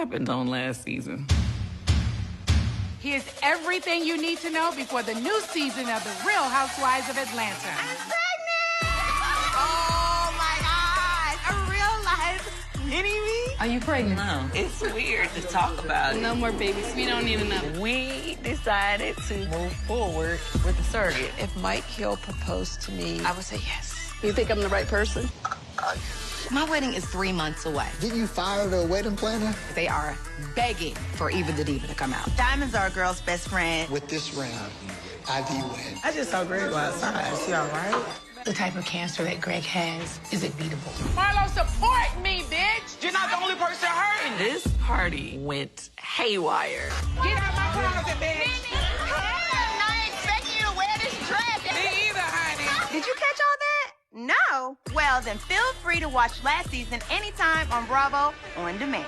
happened on last season? Here's everything you need to know before the new season of The Real Housewives of Atlanta. I'm pregnant! Oh my God! A real life mini-me? Are you pregnant? No. It's weird to talk about it. No more babies. We don't even know. We decided to move forward with the surrogate. If Mike Hill proposed to me, I would say yes. You think I'm the right person? My wedding is 3 months away. Didn't you fire the wedding planner? They are begging for Eva the Diva to come out. Diamond's our girl's best friend. With this round, Ivy win. I just saw Greg go outside. Is he all right? The type of cancer that Greg has is beatable. Marlo, support me, bitch! You're not the only person hurting. This party went haywire. Get out my closet, bitch! I'm not expecting you to wear this dress. Me either, honey. Did you catch all that? No? Well, then feel free to watch last season anytime on Bravo On Demand.